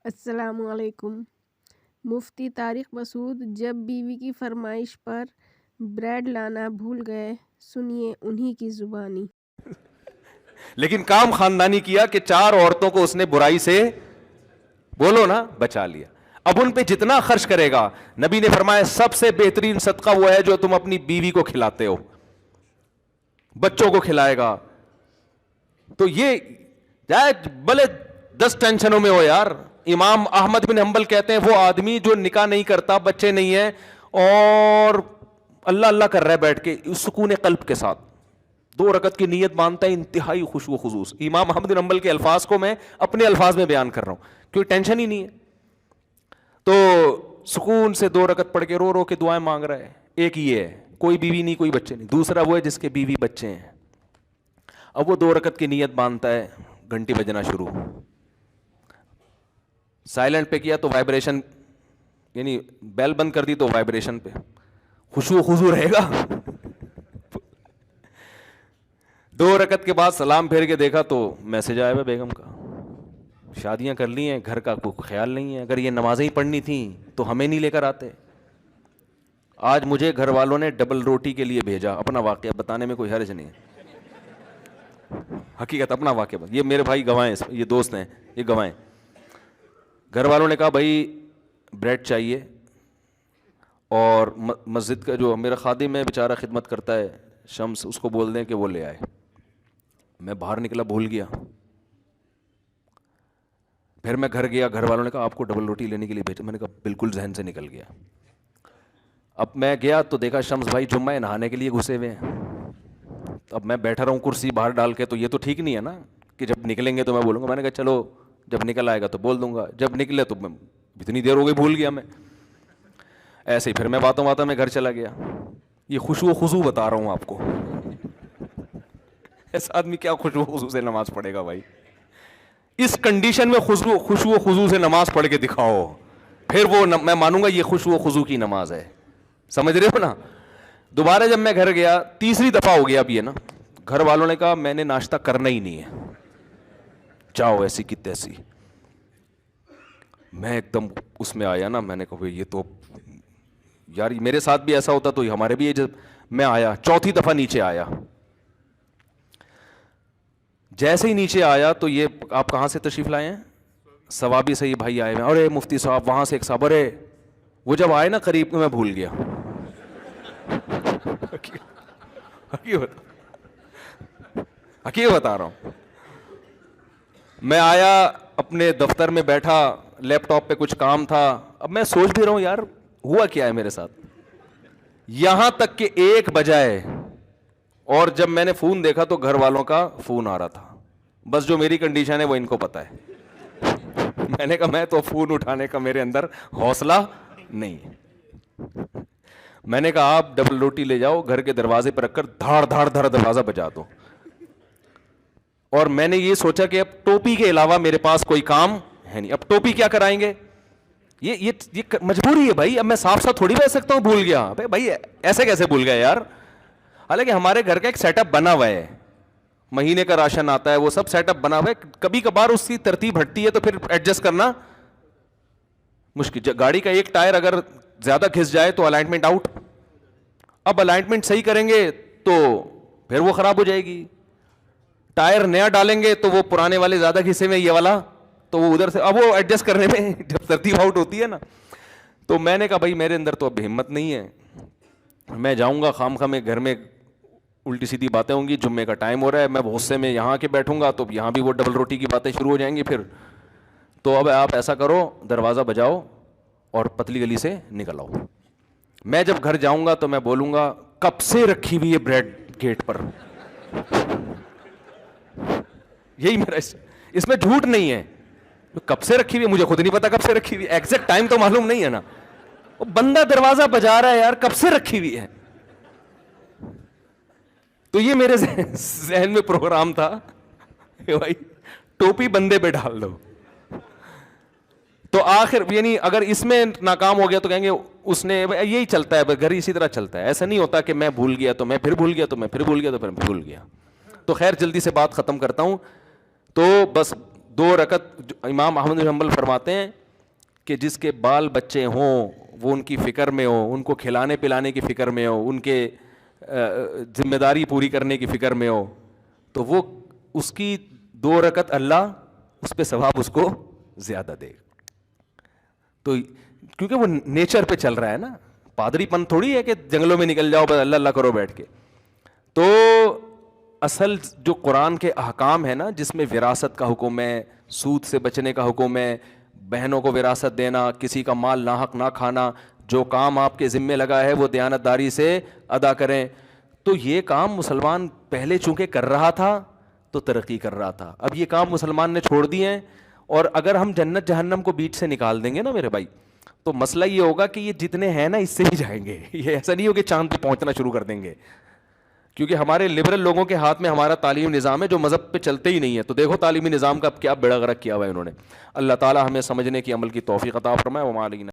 السلام علیکم۔ مفتی طارق مسعود جب بیوی کی فرمائش پر بریڈ لانا بھول گئے، سنیے انہی کی زبانی۔ لیکن کام خاندانی کیا کہ 4 عورتوں کو اس نے برائی سے بولو نا بچا لیا۔ اب ان پہ جتنا خرچ کرے گا، نبی نے فرمایا سب سے بہترین صدقہ وہ ہے جو تم اپنی بیوی کو کھلاتے ہو، بچوں کو کھلائے گا۔ تو یہ جائے بھلے 10 ٹینشنوں میں ہو یار۔ امام احمد بن حنبل کہتے ہیں وہ آدمی جو نکاح نہیں کرتا، بچے نہیں ہیں، اور اللہ اللہ کر رہا ہے بیٹھ کے سکون قلب کے ساتھ، 2 رکعت کی نیت مانتا ہے، انتہائی خشوع و خضوع۔ امام احمد بن حنبل کے الفاظ کو میں اپنے الفاظ میں بیان کر رہا ہوں کیونکہ ٹینشن ہی نہیں ہے، تو سکون سے 2 رکعت پڑھ کے رو رو کے دعائیں مانگ رہا ہے۔ ایک یہ ہے کوئی بیوی نہیں کوئی بچے نہیں، دوسرا وہ ہے جس کے بیوی بچے ہیں۔ اب وہ 2 رکعت کی نیت باندھتا ہے، گھنٹی بجنا شروع، سائلنٹ پہ کیا تو وائبریشن، یعنی بیل بند کر دی تو وائبریشن پہ، خشوع و خضوع رہے گا۔ 2 رکعت کے بعد سلام پھیر کے دیکھا تو میسج آیا ہے بیگم کا، شادیاں کر لی ہیں، گھر کا کوئی خیال نہیں ہے، اگر یہ نمازیں ہی پڑھنی تھیں تو ہمیں نہیں لے کر آتے۔ آج مجھے گھر والوں نے ڈبل روٹی کے لیے بھیجا، اپنا واقعہ بتانے میں کوئی حرج نہیں ہے، حقیقت اپنا واقعہ یہ میرے بھائی گواہیں، یہ دوست ہیں یہ گواہیں۔ گھر والوں نے کہا بھائی بریڈ چاہیے، اور مسجد کا جو میرا خادم ہے بیچارہ خدمت کرتا ہے شمس، اس کو بول دیں کہ وہ لے آئے۔ میں باہر نکلا بھول گیا، پھر میں گھر گیا، گھر والوں نے کہا آپ کو ڈبل روٹی لینے کے لیے بھیجا، میں نے کہا بالکل ذہن سے نکل گیا۔ اب میں گیا تو دیکھا شمس بھائی جمعہ نہانے کے لیے گھسے ہوئے ہیں، اب میں بیٹھا رہا ہوں کرسی باہر ڈال کے، تو یہ تو ٹھیک نہیں ہے نا کہ جب نکلیں گے تو میں بولوں گا۔ میں نے کہا چلو جب نکل آئے گا تو بول دوں گا، جب نکلے تو میں اتنی دیر ہو گئی بھول گیا میں، ایسے ہی پھر میں باتوں باتوں میں گھر چلا گیا۔ یہ خشوع و خضوع بتا رہا ہوں آپ کو، ایسا آدمی کیا خشوع و خضوع سے نماز پڑھے گا بھائی؟ اس کنڈیشن میں خشوع و خضوع سے نماز پڑھ کے دکھاؤ، پھر وہ میں مانوں گا یہ خشوع و خضوع کی نماز ہے، سمجھ رہے ہو نا؟ دوبارہ جب میں گھر گیا، تیسری دفعہ ہو گیا اب یہ نا، گھر والوں نے کہا میں نے ناشتہ کرنا ہی نہیں ہے، چاہو ایسی کی تیسی۔ میں ایک دم اس میں آیا نا، میں نے کہا یہ تو یار میرے ساتھ بھی ایسا ہوتا تو ہمارے بھی، جب میں آیا چوتھی دفعہ نیچے آیا، جیسے ہی نیچے آیا تو یہ آپ کہاں سے تشریف لائے ہیں؟ ثوابی سے یہ بھائی آئے ہیں، ارے مفتی صاحب، وہاں سے ایک صاحب، ارے وہ جب آئے نا قریب میں بھول گیا۔ حقیقت بتا رہا ہوں، میں آیا اپنے دفتر میں بیٹھا، لیپ ٹاپ پہ کچھ کام تھا، اب میں سوچ بھی رہا ہوں یار ہوا کیا ہے میرے ساتھ، یہاں تک کہ 1 بجا ہے، اور جب میں نے فون دیکھا تو گھر والوں کا فون آ رہا تھا۔ بس جو میری کنڈیشن ہے وہ ان کو پتہ ہے۔ میں نے کہا میں تو فون اٹھانے کا میرے اندر حوصلہ نہیں ہے۔ میں نے کہا آپ ڈبل روٹی لے جاؤ، گھر کے دروازے پر رکھ کر دھاڑ دھاڑ دھاڑ دروازہ بجا دو، اور میں نے یہ سوچا کہ اب ٹوپی کے علاوہ میرے پاس کوئی کام ہے نہیں، اب ٹوپی کیا کرائیں گے، یہ مجبوری ہے بھائی، اب میں صاف صاف تھوڑی بھیج سکتا ہوں بھول گیا، بھائی ایسے کیسے بھول گیا یار؟ حالانکہ ہمارے گھر کا ایک سیٹ اپ بنا ہوا ہے، مہینے کا راشن آتا ہے، وہ سب سیٹ اپ بنا ہوا ہے، کبھی کبھار اس کی ترتیب ہٹتی ہے تو پھر ایڈجسٹ کرنا مشکل۔ گاڑی کا ایک ٹائر اگر زیادہ گھس جائے تو الائنمنٹ آؤٹ، اب الائنمنٹ صحیح کریں گے تو پھر وہ خراب ہو جائے گی، ٹائر نیا ڈالیں گے تو وہ پرانے والے زیادہ گھسے ہوئے، یہ والا تو وہ ادھر سے، اب وہ ایڈجسٹ کرنے میں جب ترتیب آؤٹ ہوتی ہے نا، تو میں نے کہا بھائی میرے اندر تو اب ہمت نہیں ہے، میں جاؤں گا خام خواہ، میں گھر میں الٹی سیدھی باتیں ہوں گی، جمعے کا ٹائم ہو رہا ہے، میں غصے میں یہاں کے بیٹھوں گا تو یہاں بھی وہ ڈبل روٹی کی باتیں شروع ہو جائیں گی پھر، تو اب آپ ایسا کرو دروازہ بجاؤ اور پتلی گلی سے نکل آؤ، میں جب گھر جاؤں گا تو میں بولوں گا کب سے رکھی ہوئی ہے بریڈ گیٹ پر، یہی میرا، اس میں جھوٹ نہیں ہے، کب سے رکھی ہوئی ہے مجھے خود نہیں پتا، کب سے رکھی ہوئی ہے ایگزیکٹ ٹائم تو معلوم نہیں ہے نا، وہ بندہ دروازہ بجا رہا ہے یار، کب سے رکھی ہوئی ہے۔ تو یہ میرے ذہن میں پروگرام تھا کہ بھائی ٹوپی بندے پہ ڈال دو، تو آخر یعنی اگر اس میں ناکام ہو گیا تو کہیں گے اس نے، یہی چلتا ہے گھر اسی طرح چلتا ہے، ایسا نہیں ہوتا کہ میں بھول گیا تو میں پھر بھول گیا تو میں پھر بھول گیا تو پھر بھول گیا۔ تو خیر جلدی سے بات ختم کرتا ہوں، تو بس 2 رکعت امام احمد بن حنبل فرماتے ہیں کہ جس کے بال بچے ہوں وہ ان کی فکر میں ہو, ان کو کھلانے پلانے کی فکر میں ہو, ان کے ذمہ داری پوری کرنے کی فکر میں ہو, تو وہ اس کی 2 رکعت اللہ اس پہ ثواب اس کو زیادہ دے. تو کیونکہ وہ نیچر پہ چل رہا ہے نا, پادری پن تھوڑی ہے کہ جنگلوں میں نکل جاؤ بس اللہ اللہ کرو بیٹھ کے. تو اصل جو قرآن کے احکام ہے نا, جس میں وراثت کا حکم ہے, سود سے بچنے کا حکم ہے, بہنوں کو وراثت دینا, کسی کا مال ناحق نہ کھانا, جو کام آپ کے ذمے لگا ہے وہ دیانت داری سے ادا کریں. تو یہ کام مسلمان پہلے چونکہ کر رہا تھا تو ترقی کر رہا تھا, اب یہ کام مسلمان نے چھوڑ دیے ہیں. اور اگر ہم جنت جہنم کو بیچ سے نکال دیں گے نا میرے بھائی, تو مسئلہ یہ ہوگا کہ یہ جتنے ہیں نا اس سے ہی جائیں گے. یہ ایسا نہیں ہو کہ چاند پہ پہنچنا شروع کر دیں گے, کیونکہ ہمارے لبرل لوگوں کے ہاتھ میں ہمارا تعلیمی نظام ہے جو مذہب پہ چلتے ہی نہیں ہے. تو دیکھو تعلیمی نظام کا کیا بیڑا غرق کیا ہوا ہے انہوں نے. اللہ تعالی ہمیں سمجھنے کی عمل کی توفیق عطا فرمائے. وما علینا